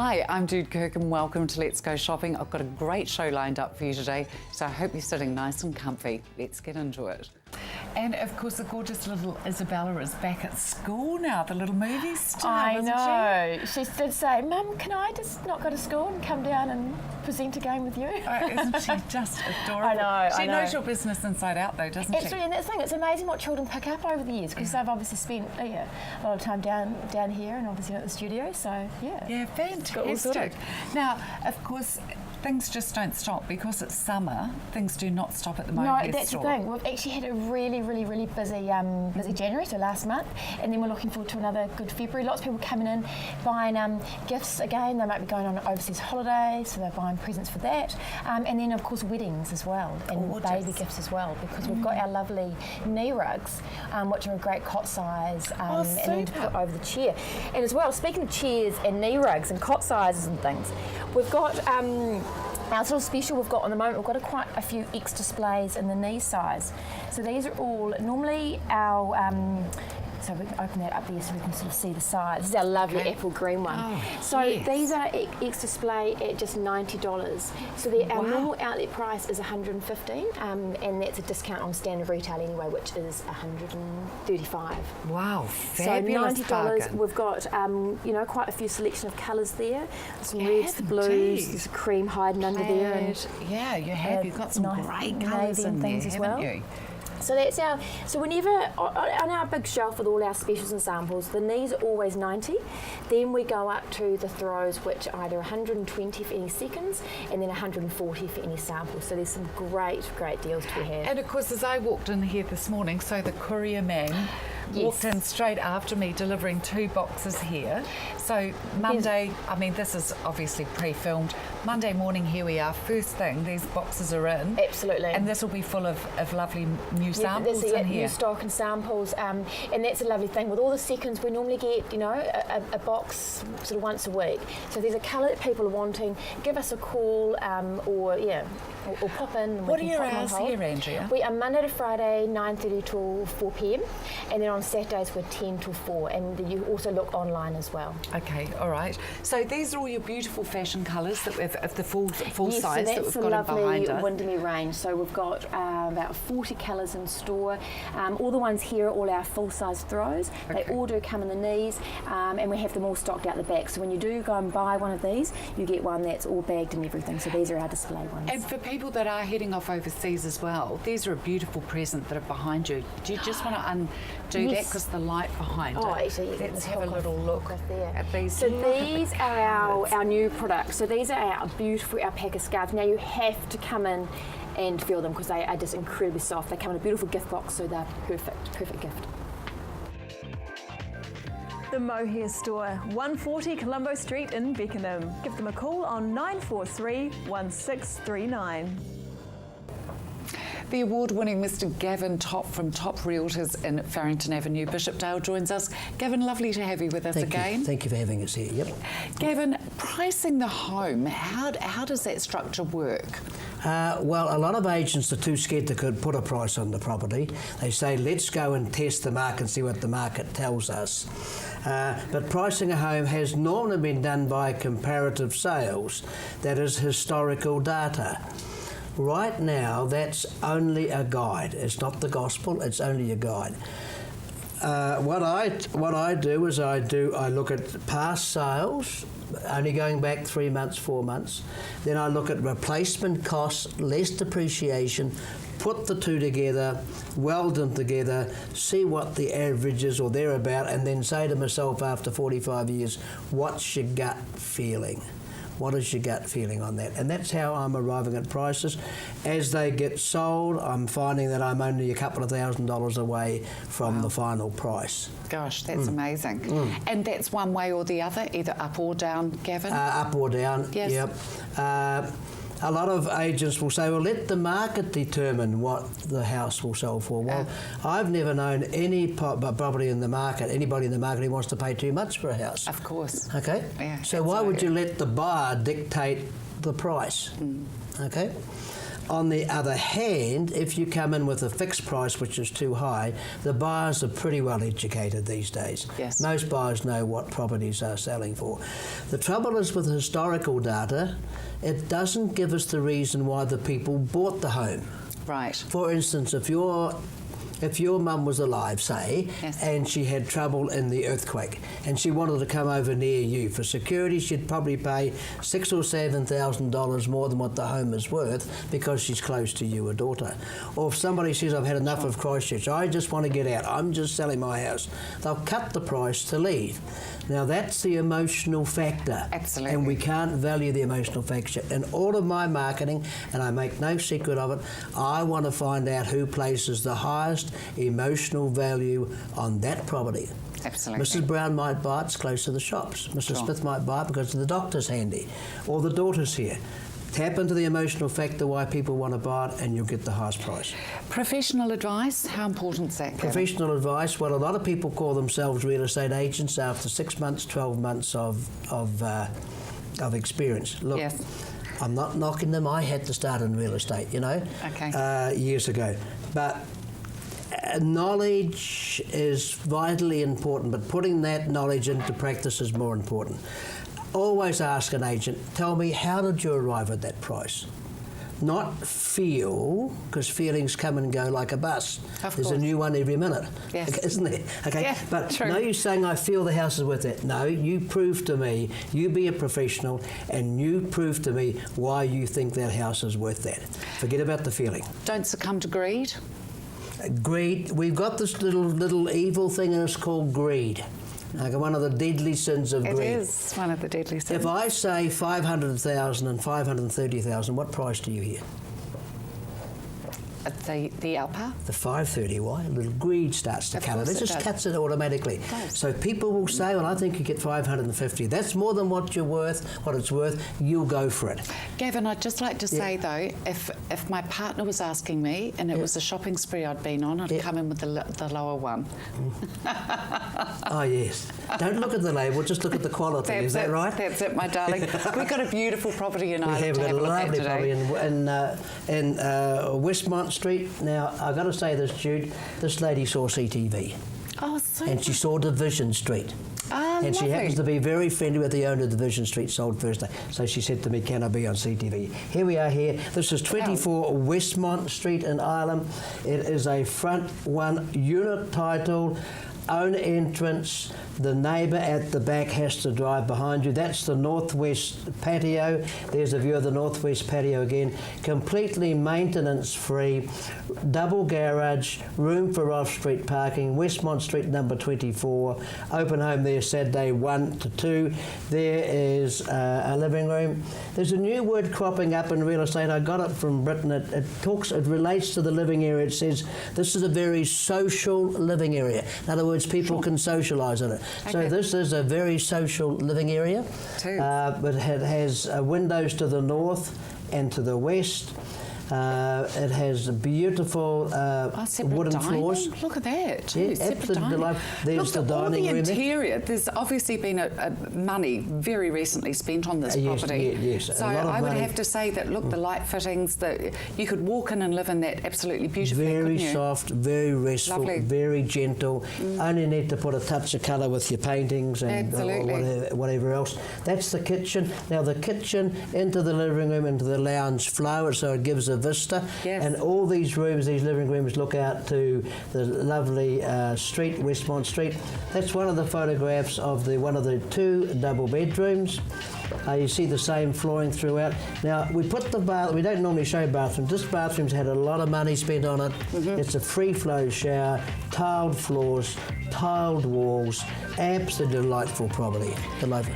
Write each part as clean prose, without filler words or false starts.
Hi, I'm Jude Kirk and welcome to Let's Go Shopping. I've got a great show lined up for you today, so I hope you're sitting nice and comfy. Let's get into it. And of course, the gorgeous little Isabella is back at school now, the little movie star. I know. She did say, Mum, can I just not go to school and come down and present a game with you? Isn't she just adorable? I know. She knows your business inside out, though, doesn't she? And that's the thing, it's amazing what children pick up over the years, because they've obviously spent a lot of time down here and obviously at the studio, so yeah. Yeah, fantastic. Now, of course, things just don't stop because it's summer. Things do not stop at the moment. No, that's the thing. We've actually had a really busy January, so last month, and then we're looking forward to another good February. Lots of people coming in, buying gifts again. They might be going on an overseas holiday, so they're buying presents for that. And then, of course, weddings as well, and baby gifts as well, because we've got our lovely knee rugs, which are a great cot size, and then to put over the chair. And as well, speaking of chairs and knee rugs and cot sizes and things, we've got our sort of special we've got on the moment, we've got quite a few X displays in the knee size. So these are all normally our, so we can open that up there so we can sort of see the size. This is our lovely apple green one. Oh, so yes. These are X display at just $90. So our normal outlet price is $115, and that's a discount on standard retail anyway, which is $135. Wow, fabulous So $90. bargain. We've got quite a few selection of colours there. Some reds, the blues, there's a cream hiding under there, and yeah, you have. You've got some nice great colours in things there, as well. haven't you? So that's so whenever, on our big shelf with all our specials and samples, the knees are always 90. Then we go up to the throws, which are either 120 for any seconds, and then 140 for any samples. So there's some great deals to be had. And of course, as I walked in here this morning, so the courier man walked in straight after me, delivering 2 boxes here. So Monday, I mean, this is obviously pre-filmed. Monday morning, here we are. First thing, these boxes are in. Absolutely. And this will be full of lovely new samples in here. New stock and samples, and that's a lovely thing. With all the seconds, we normally get, a box sort of once a week. So if there's a colour that people are wanting, give us a call, or pop in. And What are your hours here, Andrea? We are Monday to Friday, 9:30 till 4 p.m, and then on Saturdays we're 10 till 4, and you also look online as well. Okay, all right. So these are all your beautiful fashion colours that we've of the full Yes, size so that we've got that's in behind a us. lovely Windermere range. So we've got about 40 colours in store. All the ones here are all our full-size throws. Okay. They all do come in the knees, and we have them all stocked out the back. So when you do go and buy one of these, you get one that's all bagged and everything. So these are our display ones. And for people that are heading off overseas as well, these are a beautiful present that are behind you. Do you just want to undo that because the light behind it? Actually, let's have a little look at these. So these are our new products. So these are our beautiful alpaca scarves. Now you have to come in and feel them because they are just incredibly soft. They come in a beautiful gift box, so they're perfect gift. The Mohair Store, 140 Colombo Street in Beckenham. Give them a call on 943 1639. The award-winning Mr. Gavin Top from Top Realtors in Farrington Avenue, Bishopdale, joins us. Gavin, lovely to have you with us again. Thank you for having us here. Yep. Gavin, pricing the home, how does that structure work? Well, a lot of agents are too scared to put a price on the property. They say, let's go and test the market and see what the market tells us. But pricing a home has normally been done by comparative sales, that is historical data. Right now, that's only a guide. It's not the gospel, it's only a guide. What I do is I look at past sales, only going back 3 months, 4 months. Then I look at replacement costs, less depreciation, put the two together, weld them together, see what the average is or thereabout, and then say to myself after 45 years, what's your gut feeling? What is your gut feeling on that? And that's how I'm arriving at prices. As they get sold, I'm finding that I'm only a couple of $1,000s away from the final price. Gosh, that's amazing. And that's one way or the other, either up or down, Gavin? Up or down, yes. Yep. A lot of agents will say, well, let the market determine what the house will sell for. Well, I've never known any property in the market, anybody in the market who wants to pay too much for a house. Of course. Okay? Yeah, so why would you let the buyer dictate the price? Okay? On the other hand, if you come in with a fixed price which is too high, the buyers are pretty well educated these days. Yes. Most buyers know what properties are selling for. The trouble is with historical data, it doesn't give us the reason why the people bought the home. Right. For instance, if your mum was alive, say, Yes. and she had trouble in the earthquake, and she wanted to come over near you for security, she'd probably pay $6,000 or $7,000 more than what the home is worth because she's close to you, a daughter. Or if somebody says, I've had enough of Christchurch, I just want to get out, I'm just selling my house, they'll cut the price to leave. Now that's the emotional factor. Absolutely. And we can't value the emotional factor. In all of my marketing, and I make no secret of it, I want to find out who places the highest emotional value on that property. Absolutely. Mrs. Brown might buy it, it's close to the shops. Mrs. Sure. Smith might buy it because the doctor's handy, or the daughter's here. Tap into the emotional factor why people want to buy it and you'll get the highest price. Professional advice, how important is that, Gavin? Professional advice, well, a lot of people call themselves real estate agents after 6 months, 12 months of experience. Look, Yes. I'm not knocking them. I had to start in real estate, Okay. years ago. But knowledge is vitally important, but putting that knowledge into practice is more important. Always ask an agent, tell me, how did you arrive at that price? Not feel, because feelings come and go like a bus. Of There's a course. new one every minute, Yes. isn't there? Okay, Yeah, but true. no, you saying I feel the house is worth it. No, you prove to me. You be a professional, and you prove to me why you think that house is worth that. Forget about the feeling. Don't succumb to greed. Greed. We've got this little evil thing, and it's called greed. Like one of the deadly sins of greed. It is one of the deadly sins. If I say 500,000 and 530,000, what price do you hear? The upper. The 530, why? A little greed starts to Of cut it. course It it just does. cuts it automatically. It does. So people will say, well, I think you get 550. That's more than what it's worth. You'll go for it. Gavin, I'd just like to say though, if my partner was asking me and it was a shopping spree I'd been on, I'd come in with the lower one. Oh, yes. Don't look at the label, just look at the quality. Is that right? That's it, my darling. We've got a beautiful property in Ireland to We have have a a look at lovely property today. in Westmont Street. Now, I've got to say this, Jude, this lady saw CTV. Oh, so And she saw Division Street. Ah, And she lovely. happens to be very friendly with the owner of Division Street, sold first day. So she said to me, can I be on CTV? Here we are here. This is 24 Westmont Street in Ireland. It is a front one unit title, own entrance. The neighbour at the back has to drive behind you. That's the northwest patio. There's a view of the northwest patio again. Completely maintenance free. Double garage, room for off-street parking. Westmont Street number 24. Open home there Saturday 1 to 2. There is a living room. There's a new word cropping up in real estate. I got it from Britain. It relates to the living area. It says this is a very social living area. In other words, people can socialise in it. So Okay. this is a very social living area. But it has windows to the north and to the west. It has beautiful separate wooden dining? floors. Look at that. Too. Yeah, Separate absolutely. dining. There's Look, the all dining the room there. interior. There's obviously been a money very recently spent on this Yes, property. yes, a So lot of I would money. have to say that, look, the light fittings, that you could walk in and live in that absolutely beautifully, Very couldn't you? soft, very restful, Lovely. very gentle. Only need to put a touch of colour with your paintings and Absolutely. whatever else. That's the kitchen. Now the kitchen into the living room, into the lounge flow, so it gives a vista. Yes. And all these rooms, these living rooms, look out to the lovely street, Westmont Street. That's one of the photographs of one of the two double bedrooms. You see the same flooring throughout. Now, we put the bath, we don't normally show bathrooms. This bathroom's had a lot of money spent on it. It's a free flow shower, tiled floors, tiled walls, absolutely delightful property. Delightful.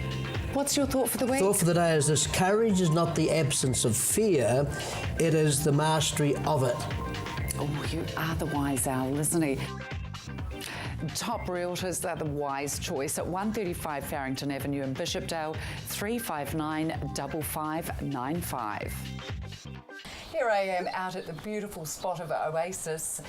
What's your thought for the week? Thought for the day is this: courage is not the absence of fear, it is the mastery of it. Oh, you are the wise owl, isn't he? Top Realtors are the wise choice at 135 Farrington Avenue in Bishopdale, 359 5595. Here I am out at the beautiful spot of Oasis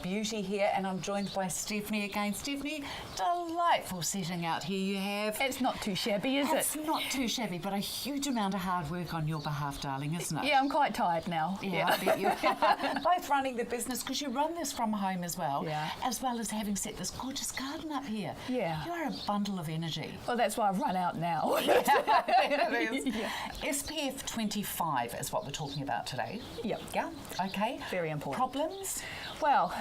Beauty here, and I'm joined by Stephanie again. Stephanie, delightful setting out here you have. It's not too shabby, is It's not too shabby, but a huge amount of hard work on your behalf, darling, isn't it? Yeah, I'm quite tired now. Yeah, I bet you both running the business, because you run this from home as well, as well as having set this gorgeous garden up here. Yeah. You're a bundle of energy. Well, that's why I've run out now. It is. SPF 25 is what we're talking about today. Yep. Yeah, okay. Very important. Problems? Well,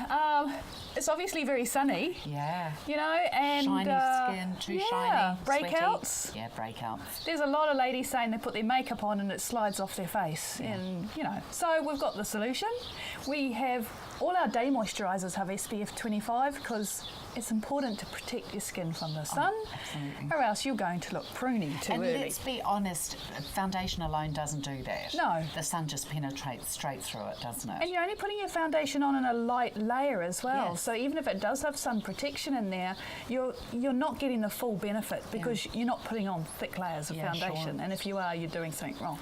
it's obviously very sunny. Yeah. You know, and shiny skin, too shiny. Breakouts. Sweaty. Yeah, breakouts. There's a lot of ladies saying they put their makeup on and it slides off their face, and you know. So we've got the solution. We have all our day moisturisers have SPF 25 because it's important to protect your skin from the sun, or else you're going to look pruny too early. And let's be honest, foundation alone doesn't do that. No. The sun just penetrates straight through it, doesn't it? And you're only putting your foundation on in a light layer as well. Yes. So even if it does have sun protection in there, you're not getting the full benefit because you're not putting on thick layers of foundation. Sure. And if you are, you're doing something wrong.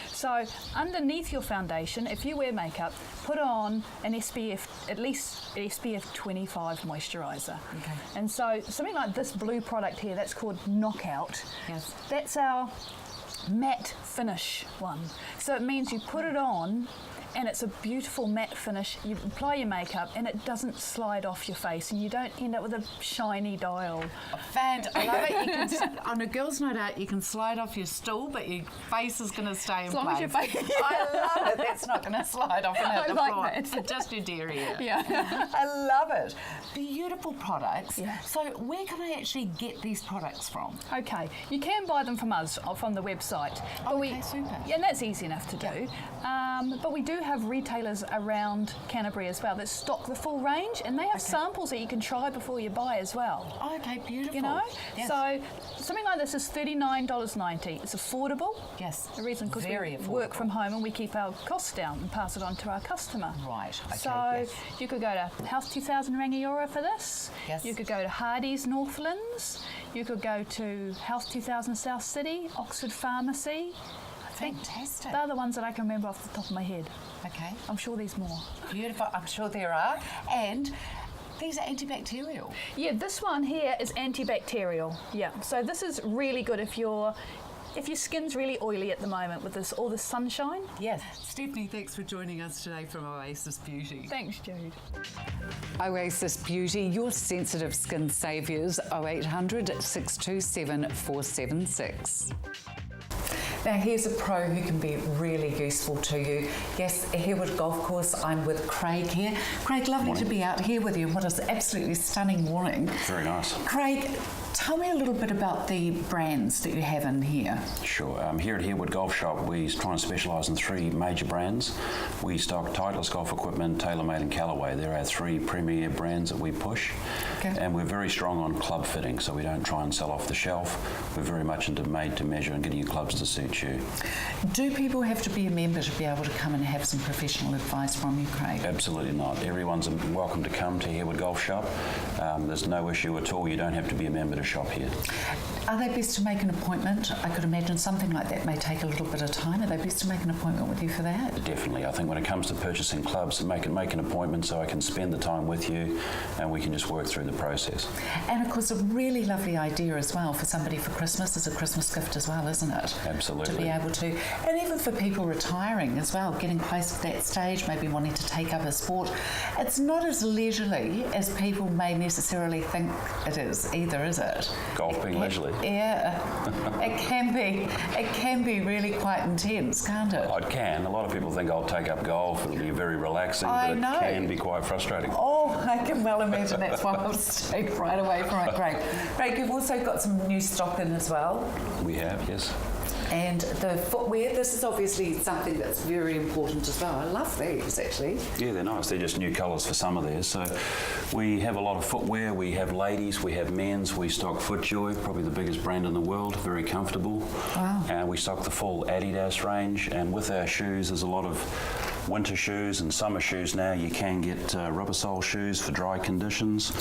So underneath your foundation, if you wear makeup, put on an SPF, at least SPF 25 moisturiser. Okay. And so something like this blue product here, that's called Knockout. Yes. That's our matte finish one. So it means you put it on and it's a beautiful matte finish. You apply your makeup and it doesn't slide off your face and you don't end up with a shiny dial. I love it. You can, on a girls' night out, you can slide off your stool, but your face is going to stay in place. As long as your face... I love it. That's not going to slide off and hit the floor. I like that. Just your derriere. Yeah. I love it. Beautiful products. Yeah. So where can I actually get these products from? Okay, you can buy them from us, from the website. But Super. Yeah, and that's easy enough to do. But we do have retailers around Canterbury as well that stock the full range, and they have samples that you can try before you buy as well. Oh, okay, beautiful. You know? Yes. So something like this is $39.90. It's affordable. Yes. The reason because we Very affordable. work from home and we keep our costs down and pass it on to our customer. Right, okay, So yes. you could go to House 2000 Rangiora for this. Yes. You could go to Hardy's Northlands. You could go to House 2000 South City, Oxford Pharmacy. Fantastic. They're the ones that I can remember off the top of my head. Okay. I'm sure there's more. Beautiful. I'm sure there are. And these are antibacterial. Yeah, this one here is antibacterial. Yeah, so this is really good if your skin's really oily at the moment with all this sunshine. Yes. Stephanie, thanks for joining us today from Oasis Beauty. Thanks, Jude. Oasis Beauty, your sensitive skin saviours, 0800 627 476. Now here's a pro who can be really useful to you. Yes, Harewood Golf Course, I'm with Craig here. Craig, lovely to be out here with you. What an absolutely stunning morning. Very nice. Craig, tell me a little bit about the brands that you have in here. Sure. Here at Harewood Golf Shop, we try and specialise in three major brands. We stock Titleist golf equipment, TaylorMade and Callaway. They're our three premier brands that we push. Okay. And we're very strong on club fitting, so we don't try and sell off the shelf. We're very much into made to measure and getting you clubs to suit you. Do people have to be a member to be able to come and have some professional advice from you, Craig? Absolutely not. Everyone's welcome to come to Harewood Golf Shop. There's no issue at all. You don't have to be a member to shop here. Are they best to make an appointment? I could imagine something like that may take a little bit of time. Are they best to make an appointment with you for that? Definitely. I think when it comes to purchasing clubs, make an appointment so I can spend the time with you and we can just work through the process. And of course, a really lovely idea as well for somebody for Christmas as a Christmas gift as well, isn't it? Absolutely. To be able to, and even for people retiring as well, getting close to that stage, maybe wanting to take up a sport. It's not as leisurely as people may necessarily think it is either, is it? Golf being leisurely. Yeah, it can be really quite intense, can't it? It can. A lot of people think I'll take up golf, it'll be very relaxing, but it can be quite frustrating. Oh, I can well imagine. That's why I've stayed right away from it. Great. Craig, you've also got some new stock in as well. We have, yes. And the footwear, this is obviously something that's very important as well. I love these, actually. Yeah, they're nice. They're just new colours for some of theirs. So we have a lot of footwear. We have ladies, we have men's. We stock FootJoy, probably the biggest brand in the world, very comfortable. Wow. And we stock the full Adidas range. And with our shoes, there's a lot of winter shoes and summer shoes now. You can get rubber sole shoes for dry conditions,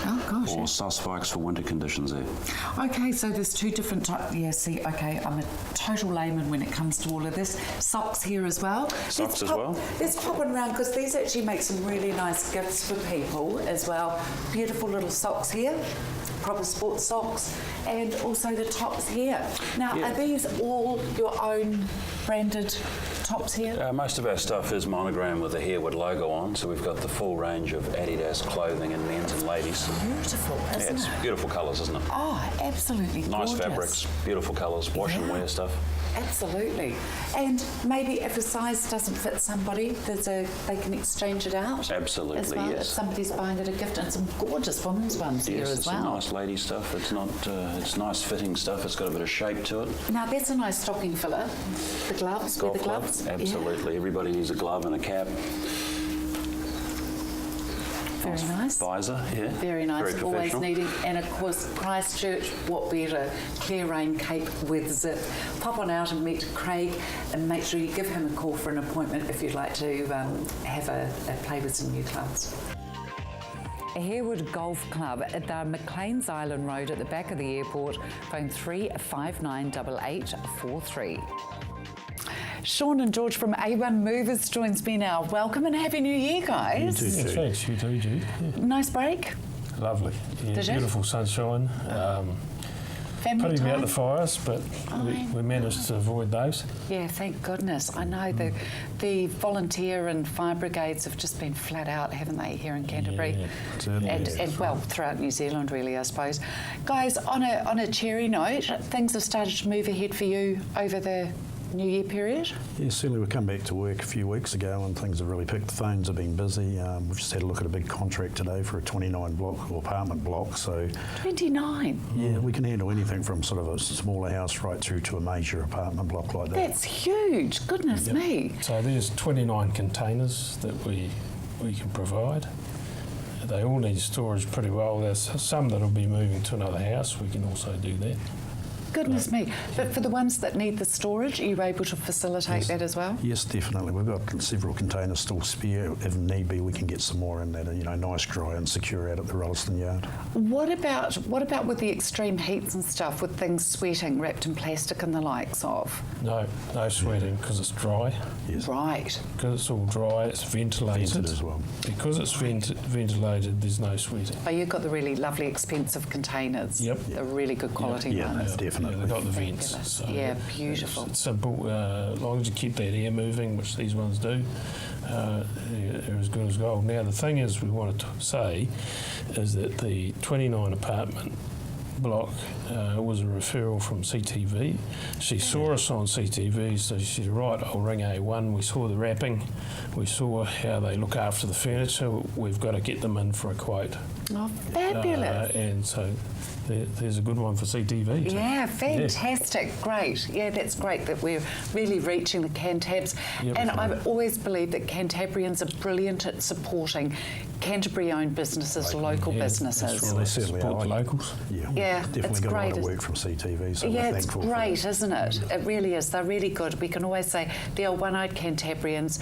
or sus spikes for winter conditions there. Okay, so there's two different types. Yeah, see, okay, I'm a total layman when it comes to all of this. Socks here as well. Socks as well. Let's pop one around because these actually make some really nice gifts for people as well. Beautiful little socks here, proper sports socks, and also the tops here. Now, are these all your own branded tops here? Most of our stuff is monogram with the Harewood logo on, so we've got the full range of Adidas clothing in men's and ladies. Beautiful, isn't it's it? beautiful colours, isn't it? Oh, absolutely Nice gorgeous. fabrics, beautiful colours, wash and wear stuff. Absolutely. And maybe if a size doesn't fit somebody, they can exchange it out. Absolutely, as well, yes. If somebody's buying it a gift, and some gorgeous women's ones here as It's well. some nice lady stuff. It's not. It's nice fitting stuff. It's got a bit of shape to it. Now that's a nice stocking filler. The gloves, Golf with the gloves. glove, absolutely. Everybody needs a glove and a cap. Very nice. Visor, yeah. Very nice. Very Always professional. needing. And of course, Christchurch, what better? Clear rain cape with zip. Pop on out and meet Craig, and make sure you give him a call for an appointment if you'd like to have a play with some new clubs. Harewood Golf Club at the McLean's Island Road at the back of the airport. Phone 3598843. Sean and George from A1 Movers joins me now. Welcome and Happy New Year, guys. You too. Thanks, you too, Jude. Yeah. Nice break. Lovely. Yeah, Did you? beautiful sunshine. Family Putting time. out the fires, but we managed to avoid those. Yeah, thank goodness. I know the volunteer and fire brigades have just been flat out, haven't they, here in Canterbury? Yeah, certainly. And well, throughout New Zealand, really, I suppose. Guys, on a cheery note, things have started to move ahead for you over the New Year period? Yeah, certainly. We come back to work a few weeks ago and things have really picked. The phones have been busy. We've just had a look at a big contract today for a 29 block or apartment block. So 29? yeah, we can handle anything from sort of a smaller house right through to a major apartment block like that. That's huge. Goodness me. So there's 29 containers that we can provide. They all need storage pretty well. There's some that'll be moving to another house. We can also do that. Goodness me. But for the ones that need the storage, are you able to facilitate that as well? Yes, definitely. We've got several containers still spare. If need be, we can get some more in that, nice, dry and secure out at the Rolleston yard. What about with the extreme heats and stuff, with things sweating, wrapped in plastic and the likes of? No sweating because it's dry. Yes. Right. Because it's all dry, it's ventilated. Vented as well. Because it's ventilated, there's no sweating. Oh, you've got the really lovely, expensive containers. Yep. The really good quality Yeah, ones. definitely. Yeah, they've got the Fabulous. vents. So Yeah, beautiful. It's simple. As long as you keep that air moving, which these ones do, they're as good as gold. Now, the thing is, we wanted to say is that the 29 apartment block was a referral from CTV. She saw us on CTV, so she said, right, I'll ring A1. We saw the wrapping. We saw how they look after the furniture. We've got to get them in for a quote. Oh, fabulous. And so there's a good one for CTV too. Yeah, fantastic. Great. Yeah, that's great that we're really reaching the Cantabs. Yep. And I've always believed that Cantabrians are brilliant at supporting Canterbury-owned businesses, local Yeah, businesses. that's right. They certainly Support are. the locals. Yeah, definitely it's got great. a lot of work from CTV, so Yeah, we're it's thankful for great, that. isn't it? It really is. They're really good. We can always say they are one-eyed Cantabrians,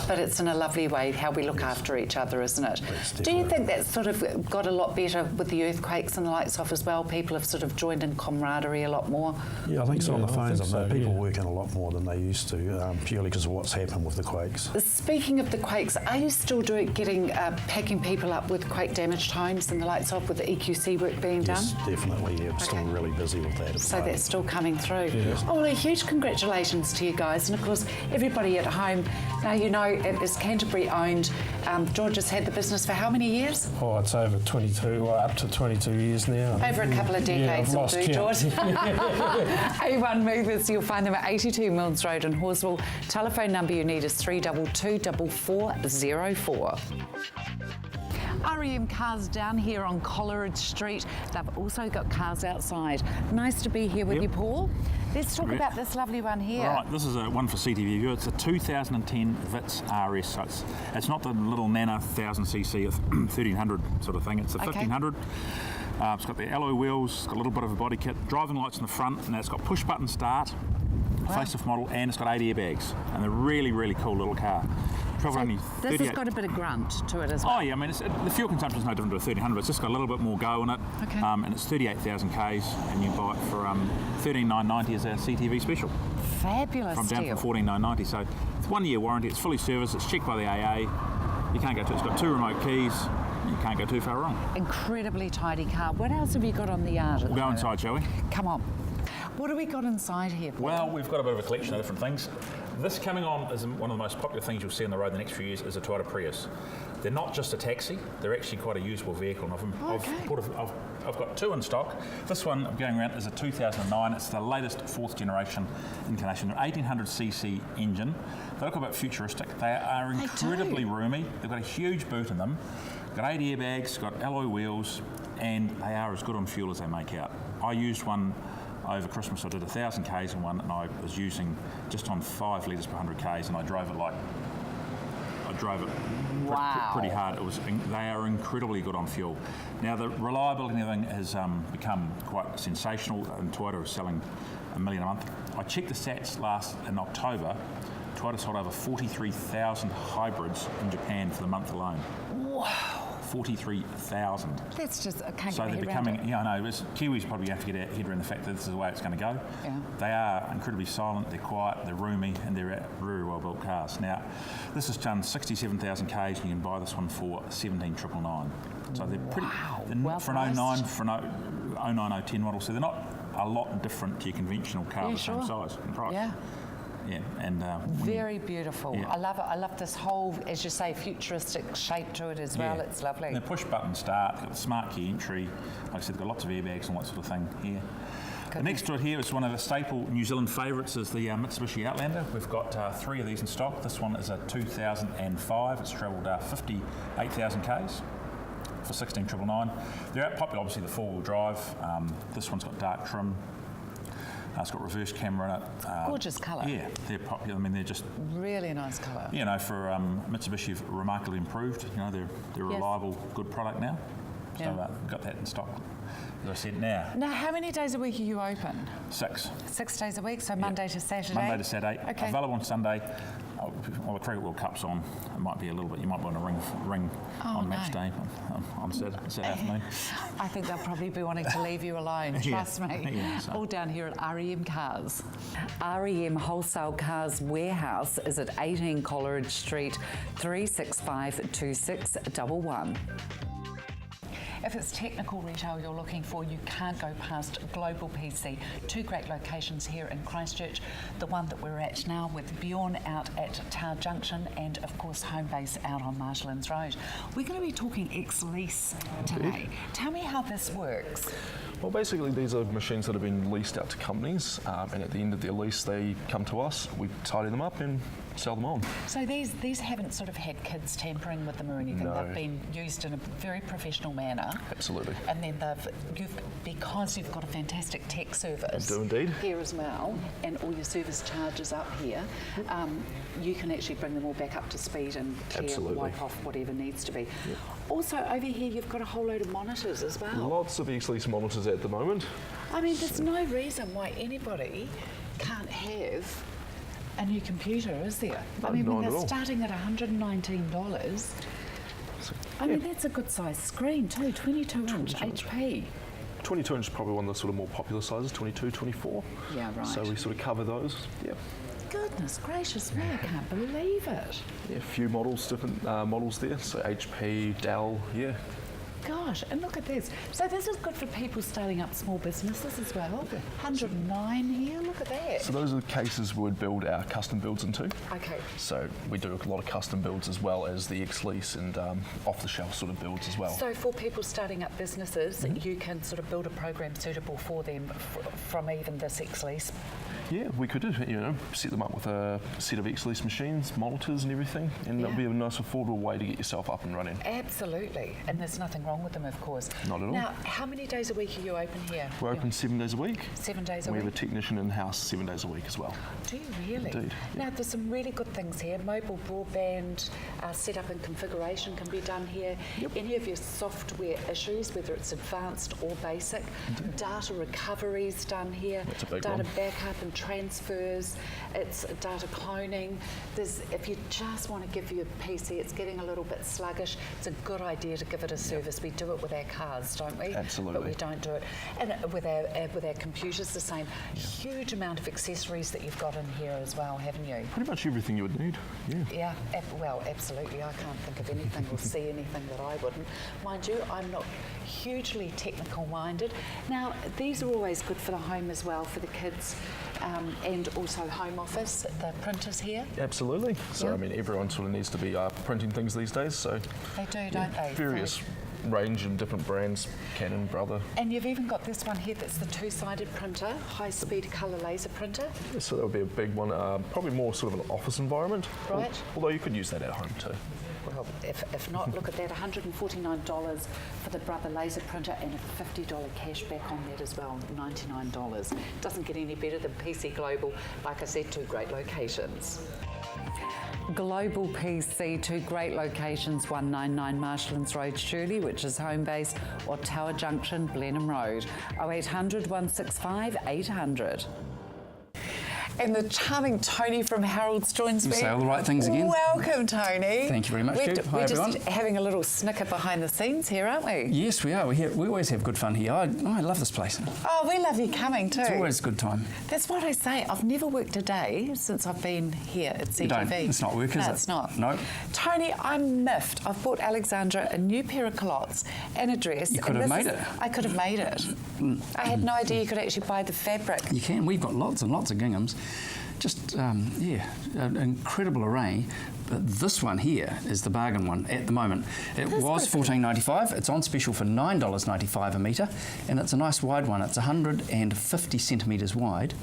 but it's in a lovely way how we look after each other, isn't it? Yes, Do you definitely. think that's sort of got a lot better with the earthquakes and the likes of as well? People have sort of joined in camaraderie a lot more. Yeah, I think so. On the Yeah, I phones, think I know so, people yeah. working a lot more than they used to, purely because of what's happened with the quakes. Speaking of the quakes, are you still getting packing people up with quake damaged homes and the likes of with the EQC work being Yes, done? definitely. Yeah, I'm still Okay. really busy with that. At the So moment. that's still coming through. Yeah. Oh, well, a huge congratulations to you guys. And of course, everybody at home. Now, you know, it is Canterbury owned. George has had the business for how many years? Oh, it's over 22, well, up to 22 years now. Over a couple of Yeah, decades I've or lost two, count. George. A1 Movers, you'll find them at 82 Mills Road in Horsville. Telephone number you need is 322 4404. REM Cars down here on Coleridge Street. They've also got cars outside. Nice to be here with you, Paul. Let's talk about this lovely one here. Right, this is one for CTV View. It's a 2010 Vitz RS, so it's not the little nano 1000cc 1300 sort of thing. It's a Okay. 1500. It's got the alloy wheels, it's got a little bit of a body kit, driving lights in the front, and it's got push button start, facelift model, and it's got 8 airbags. And a really, really cool little car. travel only This 38. has got a bit of grunt to it as well. Oh yeah, I mean, the fuel consumption is no different to a 1300. It's just got a little bit more go in it. Okay. And it's 38,000 k's, and you buy it for $13,990 as our CTV special. Fabulous From down deal. from $14,990. So it's 1 year warranty. It's fully serviced. It's checked by the AA. You can't go too. It's got 2 remote keys. You can't go too far wrong. Incredibly tidy car. What else have you got on the yard? We'll go inside, shall we? Come on. What have we got inside here, Paul? Well, we've got a bit of a collection of different things. This coming on is one of the most popular things you'll see on the road the next few years is a Toyota Prius. They're not just a taxi, they're actually quite a usable vehicle. And I've got 2 in stock. This one going around is a 2009. It's the latest 4th generation incarnation, an 1800cc engine. They look a bit futuristic. They are incredibly roomy. They've got a huge boot in them. Got 8 airbags, got alloy wheels, and they are as good on fuel as they make out. I used one over Christmas. I did 1,000 k's in one, and I was using just on 5 litres per 100 k's, and I drove it pretty hard. They are incredibly good on fuel. Now the reliability and everything has become quite sensational, and Toyota is selling 1 million a month. I checked the stats in October. Toyota sold over 43,000 hybrids in Japan for the month alone. Wow. 43,000. That's just, I can't So get they're my head becoming, around it. yeah, I know, Kiwis probably have to get our head around the fact that this is the way it's going to go. Yeah. They are incredibly silent, they're quiet, they're roomy, and they're very well built cars. Now, this has done 67,000 k's, and you can buy this one for 17,999. So they're pretty, Well for an 09, priced. for an 09, 010 model, so they're not a lot different to your conventional car of the same size and price. Yeah. Yeah, and Very beautiful. Yeah. I love it. I love this whole, as you say, futuristic shape to it as well. yeah. It's lovely. And the push button start, got the smart key entry. Like I said, they've got lots of airbags and that sort of thing here. Good. Next to it here is one of the staple New Zealand favourites is the Mitsubishi Outlander. We've got 3 of these in stock. This one is a 2005. It's travelled 58,000 k's for 16,999. They're popular, obviously, the 4-wheel drive. This one's got dark trim. It's got reverse camera in it. Gorgeous colour. Yeah, they're popular. I mean, they're just, Really nice colour. you know, for Mitsubishi, have remarkably improved. You know, they're a reliable, good product now. So Yeah. we've got that in stock. As I said, now Now, how many days a week are you open? 6. 6 days a week, so Monday to Saturday? Monday to Saturday. Okay. Available on Sunday. Well, the Cricket World Cup's on. It might be a little bit. You might want to ring on match day on Saturday afternoon. I think they'll probably be wanting to leave you alone, trust me. Yeah, so. All down here at REM Cars. REM Wholesale Cars Warehouse is at 18 Coleridge Street, 365 2611. If it's technical retail you're looking for, you can't go past Global PC. 2 great locations here in Christchurch. The one that we're at now with Bjorn out at Tower Junction, and of course Homebase out on Marshlands Road. We're going to be talking ex-lease today. Tell me how this works. Well, basically, these are machines that have been leased out to companies, and at the end of their lease, they come to us, we tidy them up and sell them on. So these haven't sort of had kids tampering with them or anything. No. They've been used in a very professional manner. Absolutely. And then because you've got a fantastic tech service I do indeed. here as well, and all your service charges up here, you can actually bring them all back up to speed and clear, Absolutely. wipe off whatever needs to be. Also, over here you've got a whole load of monitors as well. Lots of ex-lease monitors at the moment. I mean, there's no reason why anybody can't have a new computer, is there? I mean, when not at they're all. starting at $119, I mean, that's a good size screen too, 22-inch HP. 22 inch is probably one of the sort of more popular sizes, 22, 24. Yeah, right. So we sort of cover those. Yeah. Goodness gracious me, I can't believe it. Yeah, a few models, different models there. So HP, Dell, yeah. Gosh, and look at this. So this is good for people starting up small businesses as well. 109 here, look at that. So those are the cases we'd build our custom builds into. Okay. So we do a lot of custom builds as well as the ex-lease and off-the-shelf sort of builds as well. So for people starting up businesses, you can sort of build a program suitable for them from even this ex-lease. Yeah, we could, set them up with a set of ex-lease machines, monitors and everything, and it'll be a nice affordable way to get yourself up and running. Absolutely, and there's nothing wrong with them, of course. Not at all. Now, how many days a week are you open here? We're open 7 days a week. 7 days a We week? have a technician in-house 7 days a week as well. Do you really? Indeed, yeah. Now, there's some really good things here. Mobile broadband setup and configuration can be done here. Any of your software issues, whether it's advanced or basic, data recovery is done here. That's a big data one. backup and transfers. It's data cloning. If you just want to give your PC, it's getting a little bit sluggish, it's a good idea to give it a service. We do it with our cars, don't we? Absolutely. But we don't do it. And with our computers, the same. Huge amount of accessories that you've got in here as well, haven't you? Pretty much everything you would need. Yeah. Yeah, well, absolutely. I can't think of anything or see anything that I wouldn't. Mind you, I'm not hugely technical minded. Now, these are always good for the home as well, for the kids, and also home office, the printers here. Absolutely. So, Yeah. I mean, everyone sort of needs to be printing things these days. So, They do, don't they? various range and different brands, Canon, Brother. And you've even got this one here that's the two-sided printer, high-speed colour laser printer. So that would be a big one, probably more sort of an office environment. Right. Although you could use that at home too. Well, if not, look at that, $149 for the Brother laser printer and a $50 cash back on that as well, $99. Doesn't get any better than PC Global. Like I said, 2 great locations. Global PC, 2 great locations, 199 Marshlands Road, Shirley, which is home base, or Tower Junction, Blenheim Road, 0800 165 800. And the charming Tony from Harold's joins me. You say all the right things again. Welcome, Tony. Thank you very much, We're, Jude. Hi, we're everyone. just having a little snicker behind the scenes here, aren't we? Yes, we are. We always have good fun here. I love this place. Oh, we love you coming too. It's always a good time. That's what I say. I've never worked a day since I've been here at CTV. You don't. It's not work, is it? No, it's not. No. Tony, I'm miffed. I've bought Alexandra a new pair of culottes and a dress. You could have made it. I could have made it. I had no idea you could actually buy the fabric. You can. We've got lots and lots of ginghams. Just, an incredible array. But this one here is the bargain one at the moment. It was $14.95. It's on special for $9.95 a metre, and it's a nice wide one. It's 150 centimetres wide.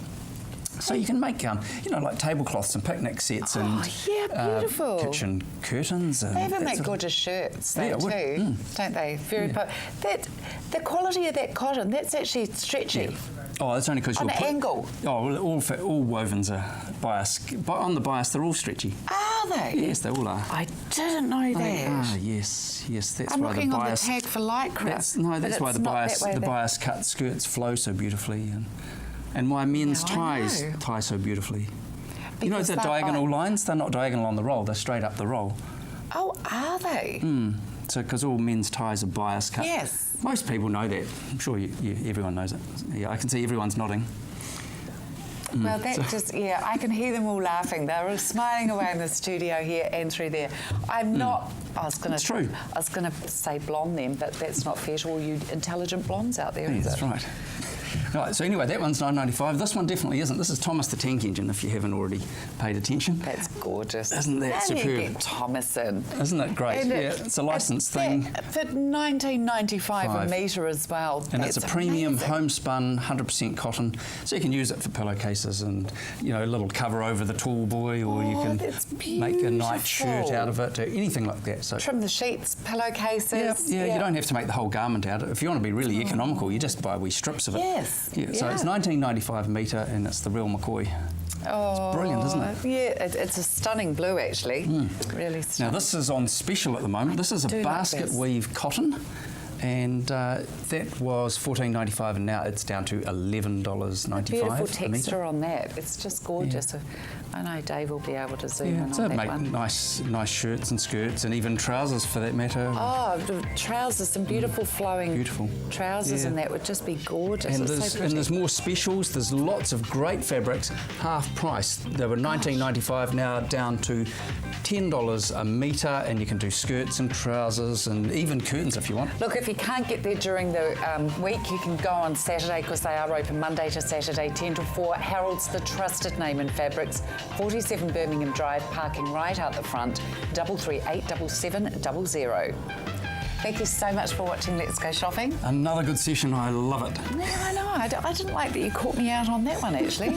So you can make, like tablecloths and picnic sets and beautiful. Kitchen curtains. And They even make gorgeous shirts, though, too, don't they? Very the quality of that cotton, that's actually stretchy. Yeah. Oh, that's only because On you're an angle. Oh, well, all wovens are bias. On the bias, they're all stretchy. Are they? Yes, they all are. I didn't know that. Yes. That's I'm why looking the on the bias. tag for lycra. That's but why it's the not bias. that way The that- bias cut skirts flow so beautifully, and why men's Now I ties know. tie so beautifully. Because You know the they're diagonal bi- lines? They're not diagonal on the roll. They're straight up the roll. Oh, are they? So because all men's ties are bias cut. Yes. Most people know that. I'm sure everyone knows it. Yeah, I can see everyone's nodding. Well, I can hear them all laughing. They're all smiling away in the studio here and through there. I'm not. It's true. I was going to say blonde then, but that's not fair to all you intelligent blondes out there, Yeah, is that's it? right. Right, so anyway, that one's $9.95. This one definitely isn't. This is Thomas the Tank Engine, if you haven't already paid attention. That's gorgeous. Isn't that and superb? You get Thomason. Isn't it great? And It's a licensed thing. For $19.95 a metre as well. And That's it's a premium amazing. homespun, 100% cotton, so you can use it for pillowcases and a little cover over the tall boy, or you can that's make a night shirt beautiful. out of it, or anything like that. So Trim the sheets, pillowcases. you don't have to make the whole garment out. If you want to be really economical, you just buy wee strips of it. Yes. So it's $19.95 a metre, and it's the real McCoy. Oh, It's brilliant, isn't it? Yeah, it's a stunning blue, actually. Really Now stunning. this is on special at the moment. This is a do like basket this. weave cotton, and that was $14.95, and now it's down to $11.95. Beautiful a metre. texture on that. It's just gorgeous. I know Dave will be able to zoom in so on that make one. nice shirts and skirts, and even trousers for that matter. Oh, the trousers, some beautiful flowing Beautiful. trousers, Yeah. and that would just be gorgeous. And It's there's, so pretty. there's more specials. There's lots of great fabrics, half price. They were $19.95, now down to $10 a metre, and you can do skirts and trousers and even curtains if you want. Look, if you can't get there during the week, you can go on Saturday, because they are open Monday to Saturday, 10 to 4. Harold's, the trusted name in fabrics. 47 Birmingham Drive, parking right out the front, 3387700. Thank you so much for watching Let's Go Shopping. Another good session. I love it. Yeah, I know. I didn't like that you caught me out on that one, actually.